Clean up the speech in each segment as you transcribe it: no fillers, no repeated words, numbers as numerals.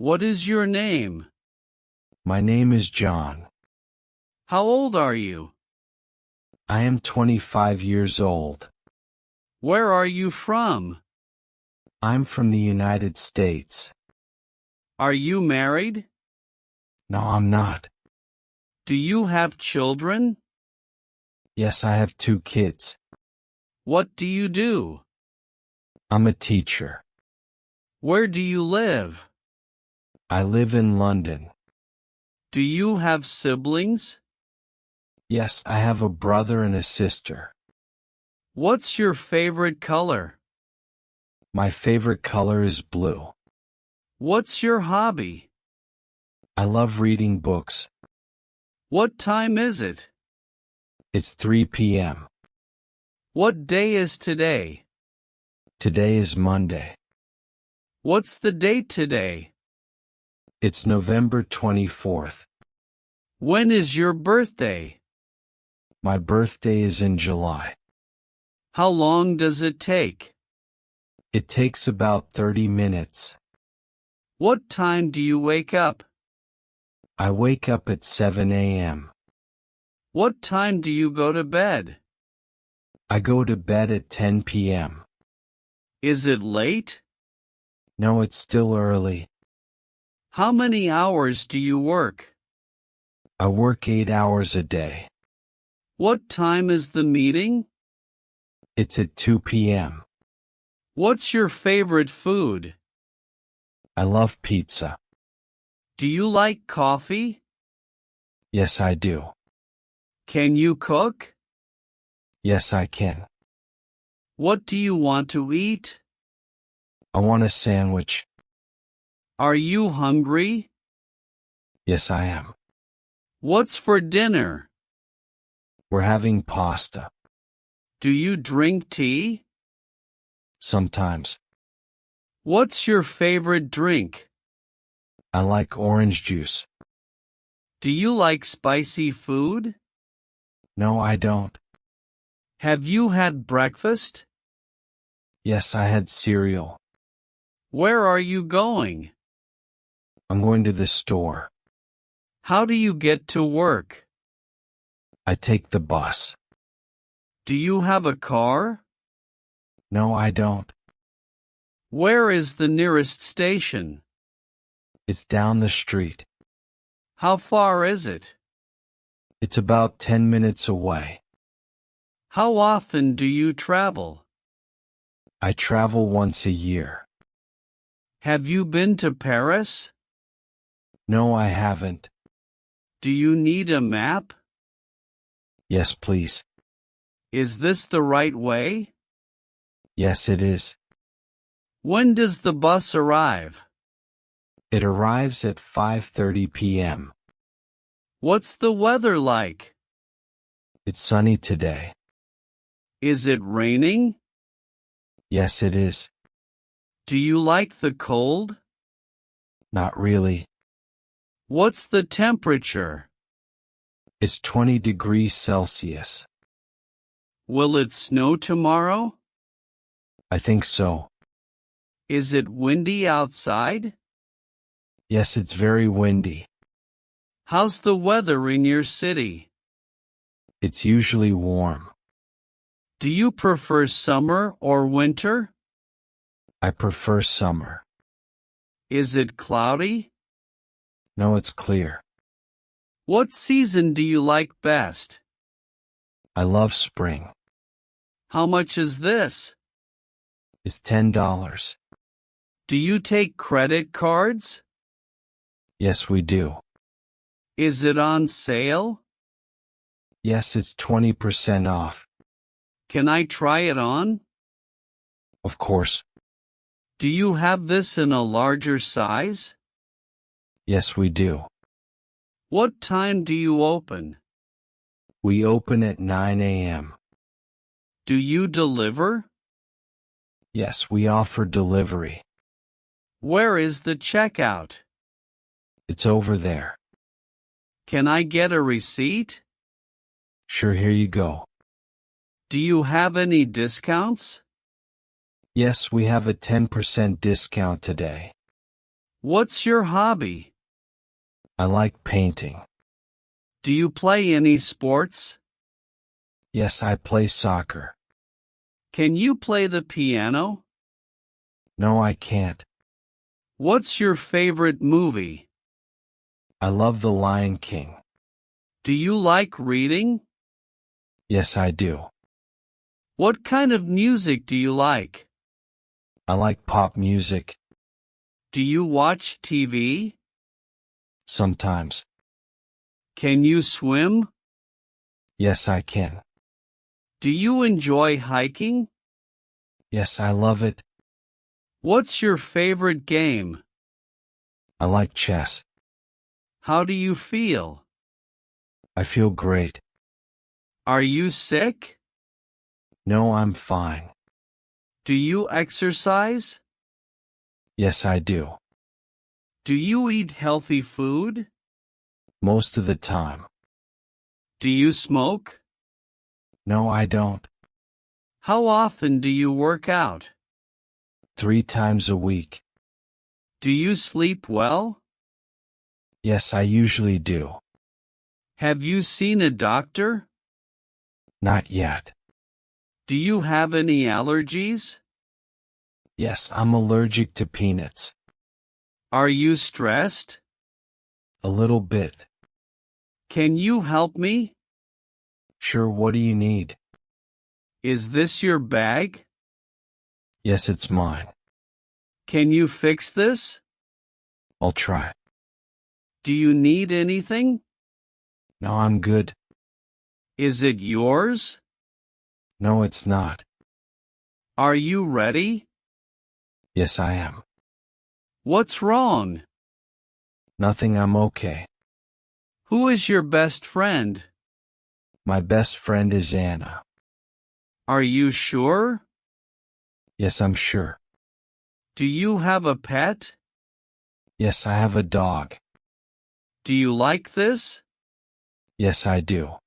What is your name? My name is John. How old are you? I am 25 years old. Where are you from? I'm from the United States. Are you married? No, I'm not. Do you have children? Yes, I have 2 kids. What do you do? I'm a teacher. Where do you live? I live in London. Do you have siblings? Yes, I have a brother and a sister. What's your favorite color? My favorite color is blue. What's your hobby? I love reading books. What time is it? It's 3 p.m. What day is today? Today is Monday. What's the date today? It's November 24th. When is your birthday? My birthday is in July. How long does it take? It takes about 30 minutes. What time do you wake up? I wake up at 7 a.m. What time do you go to bed? I go to bed at 10 p.m. Is it late? No, it's still early. How many hours do you work? I work 8 hours a day. What time is the meeting? It's at 2 p.m. What's your favorite food? I love pizza. Do you like coffee? Yes, I do. Can you cook? Yes, I can. What do you want to eat? I want a sandwich. Are you hungry? Yes, I am. What's for dinner? We're having pasta. Do you drink tea? Sometimes. What's your favorite drink? I like orange juice. Do you like spicy food? No, I don't. Have you had breakfast? Yes, I had cereal. Where are you going? I'm going to the store. How do you get to work? I take the bus. Do you have a car? No, I don't. Where is the nearest station? It's down the street. How far is it? It's about 10 minutes away. How often do you travel? I travel once a year. Have you been to Paris? No, I haven't. Do you need a map? Yes, please. Is this the right way? Yes, it is. When does the bus arrive? It arrives at 5:30 p.m. What's the weather like? It's sunny today. Is it raining? Yes, it is. Do you like the cold? Not really. What's the temperature? It's 20 degrees Celsius. Will it snow tomorrow? I think so. Is it windy outside? Yes, it's very windy. How's the weather in your city? It's usually warm. Do you prefer summer or winter? I prefer summer. Is it cloudy? No, it's clear. What season do you like best? I love spring. How much is this? It's $10. Do you take credit cards? Yes, we do. Is it on sale? Yes, it's 20% off. Can I try it on? Of course. Do you have this in a larger size? Yes, we do. What time do you open? We open at 9 a.m. Do you deliver? Yes, we offer delivery. Where is the checkout? It's over there. Can I get a receipt? Sure, here you go. Do you have any discounts? Yes, we have a 10% discount today. What's your hobby? I like painting. Do you play any sports? Yes, I play soccer. Can you play the piano? No, I can't. What's your favorite movie? I love The Lion King. Do you like reading? Yes, I do. What kind of music do you like? I like pop music. Do you watch TV? Sometimes. Can you swim? Yes, I can. Do you enjoy hiking? Yes, I love it. What's your favorite game? I like chess. How do you feel? I feel great. Are you sick? No, I'm fine. Do you exercise? Yes, I do. Do you eat healthy food? Most of the time. Do you smoke? No, I don't. How often do you work out? 3 times a week. Do you sleep well? Yes, I usually do. Have you seen a doctor? Not yet. Do you have any allergies? Yes, I'm allergic to peanuts. Are you stressed? A little bit. Can you help me? Sure, what do you need? Is this your bag? Yes, it's mine. Can you fix this? I'll try. Do you need anything? No, I'm good. Is it yours? No, it's not. Are you ready? Yes, I am. What's wrong? Nothing, I'm okay. Who is your best friend? My best friend is Anna. Are you sure? Yes, I'm sure. Do you have a pet? Yes, I have a dog. Do you like this? Yes, I do.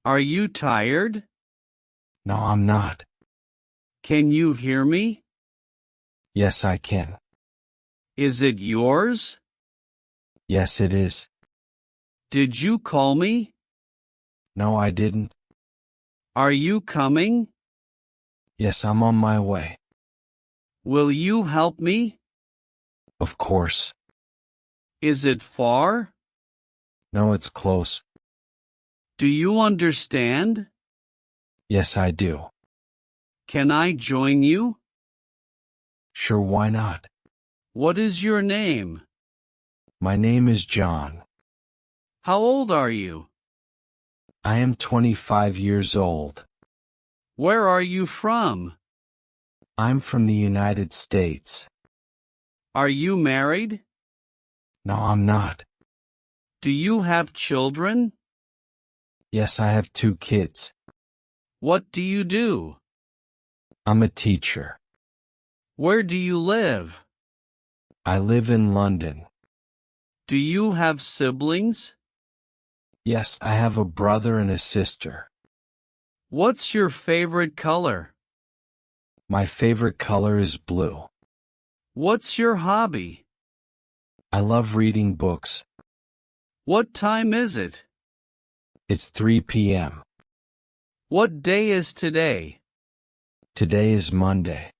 Are you tired? No, I'm not. Can you hear me? Yes, I can. Is it yours? Yes, it is. Did you call me? No, I didn't. Are you coming? Yes, I'm on my way. Will you help me? Of course. Is it far? No, it's close. Do you understand? Yes, I do. Can I join you? Sure, why not? What is your name? My name is John. How old are you? I am 25 years old. Where are you from? I'm from the United States. Are you married? No, I'm not. Do you have children? Yes, I have 2 kids. What do you do? I'm a teacher. Where do you live? I live in London. Do you have siblings? Yes, I have a brother and a sister. What's your favorite color? My favorite color is blue. What's your hobby? I love reading books. What time is it? It's 3 p.m. What day is today? Today is Monday.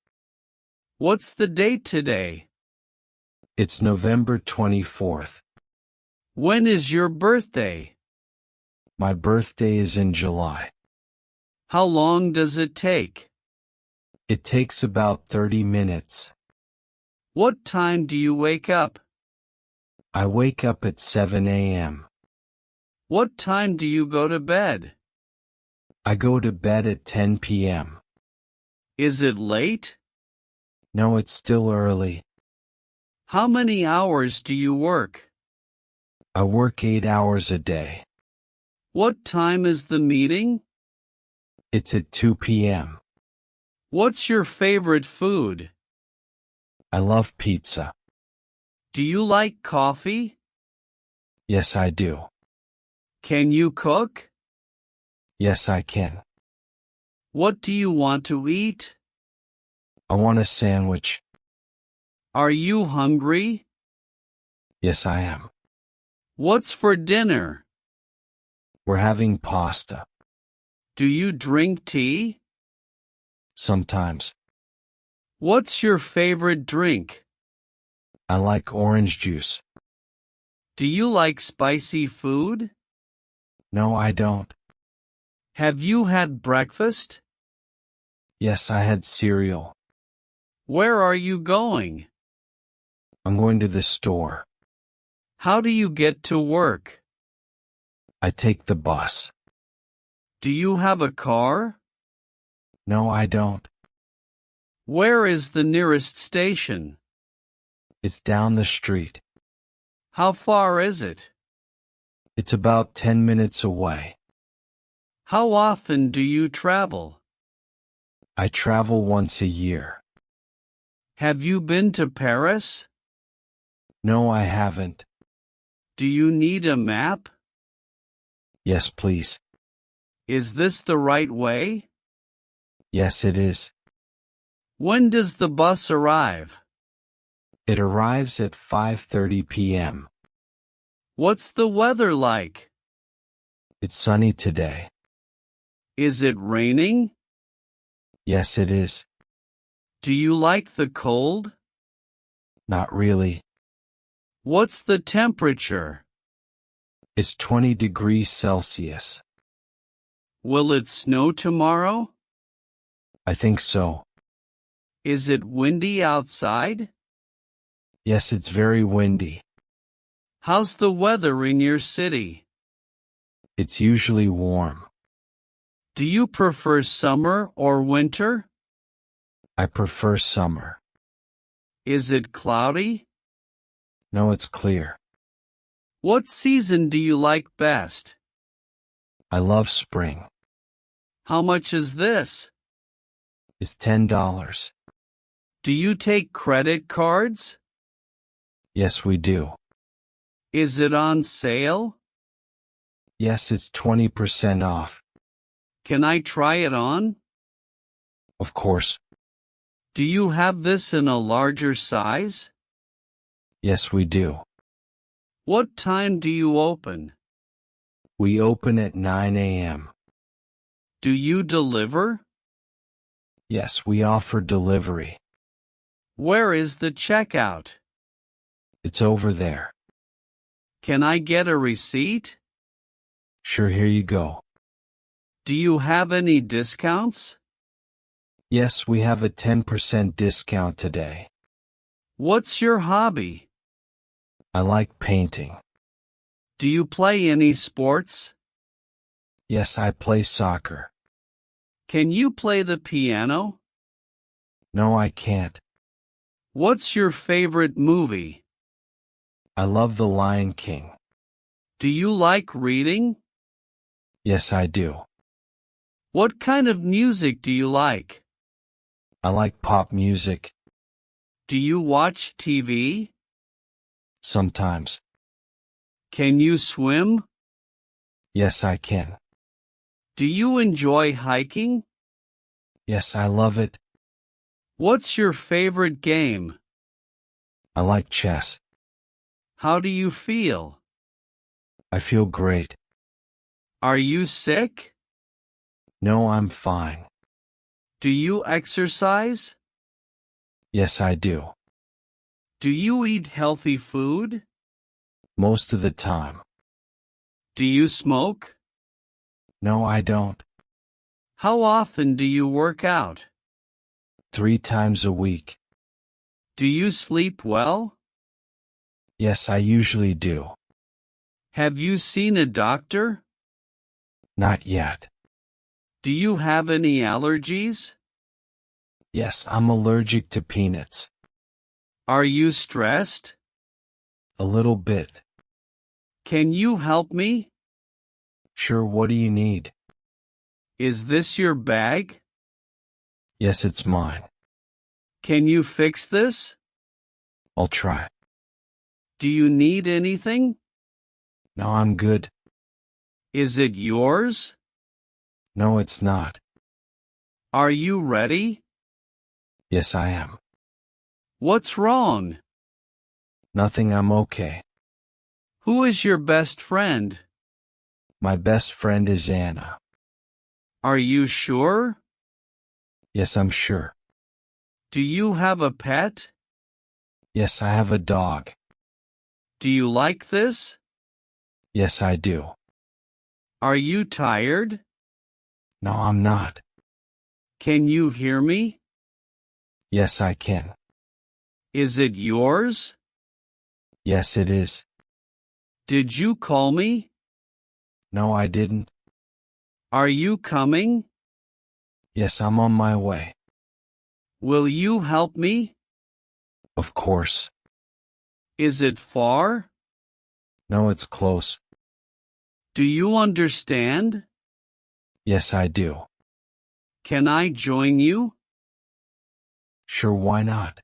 What's the date today? It's November 24th. When is your birthday? My birthday is in July. How long does it take? It takes about 30 minutes. What time do you wake up? I wake up at 7 a.m. What time do you go to bed? I go to bed at 10 p.m. Is it late? No, it's still early. How many hours do you work? I work 8 hours a day. What time is the meeting? It's at 2 p.m. What's your favorite food? I love pizza. Do you like coffee? Yes, I do. Can you cook? Yes, I can. What do you want to eat? I want a sandwich. Are you hungry? Yes, I am. What's for dinner? We're having pasta. Do you drink tea? Sometimes. What's your favorite drink? I like orange juice. Do you like spicy food? No, I don't. Have you had breakfast? Yes, I had cereal. Where are you going? I'm going to the store. How do you get to work? I take the bus. Do you have a car? No, I don't. Where is the nearest station? It's down the street. How far is it? It's about 10 minutes away. How often do you travel? I travel once a year. Have you been to Paris? No, I haven't. Do you need a map? Yes, please. Is this the right way? Yes, it is. When does the bus arrive? It arrives at 5:30 p.m. What's the weather like? It's sunny today. Is it raining? Yes, it is. Do you like the cold? Not really. What's the temperature? It's 20 degrees Celsius. Will it snow tomorrow? I think so. Is it windy outside? Yes, it's very windy. How's the weather in your city? It's usually warm. Do you prefer summer or winter? I prefer summer. Is it cloudy? No, it's clear. What season do you like best? I love spring. How much is this? It's $10. Do you take credit cards? Yes, we do. Is it on sale? Yes, it's 20% off. Can I try it on? Of course. Do you have this in a larger size? Yes, we do. What time do you open? We open at 9 a.m. Do you deliver? Yes, we offer delivery. Where is the checkout? It's over there. Can I get a receipt? Sure, here you go. Do you have any discounts? Yes, we have a 10% discount today. What's your hobby? I like painting. Do you play any sports? Yes, I play soccer. Can you play the piano? No, I can't. What's your favorite movie? I love The Lion King. Do you like reading? Yes, I do. What kind of music do you like? I like pop music. Do you watch TV? Sometimes. Can you swim? Yes, I can. Do you enjoy hiking? Yes, I love it. What's your favorite game? I like chess. How do you feel? I feel great. Are you sick? No, I'm fine. Do you exercise? Yes, I do. Do you eat healthy food? Most of the time. Do you smoke? No, I don't. How often do you work out? 3 times a week. Do you sleep well? Yes, I usually do. Have you seen a doctor? Not yet. Do you have any allergies? Yes, I'm allergic to peanuts. Are you stressed? A little bit. Can you help me? Sure, what do you need? Is this your bag? Yes, it's mine. Can you fix this? I'll try. Do you need anything? No, I'm good. Is it yours? No, it's not. Are you ready? Yes, I am. What's wrong? Nothing, I'm okay. Who is your best friend? My best friend is Anna. Are you sure? Yes, I'm sure. Do you have a pet? Yes, I have a dog. Do you like this? Yes, I do. Are you tired? No, I'm not. Can you hear me? Yes, I can. Is it yours? Yes, it is. Did you call me? No, I didn't. Are you coming? Yes, I'm on my way. Will you help me? Of course. Is it far? No, it's close. Do you understand? Yes, I do. Can I join you? Sure, why not?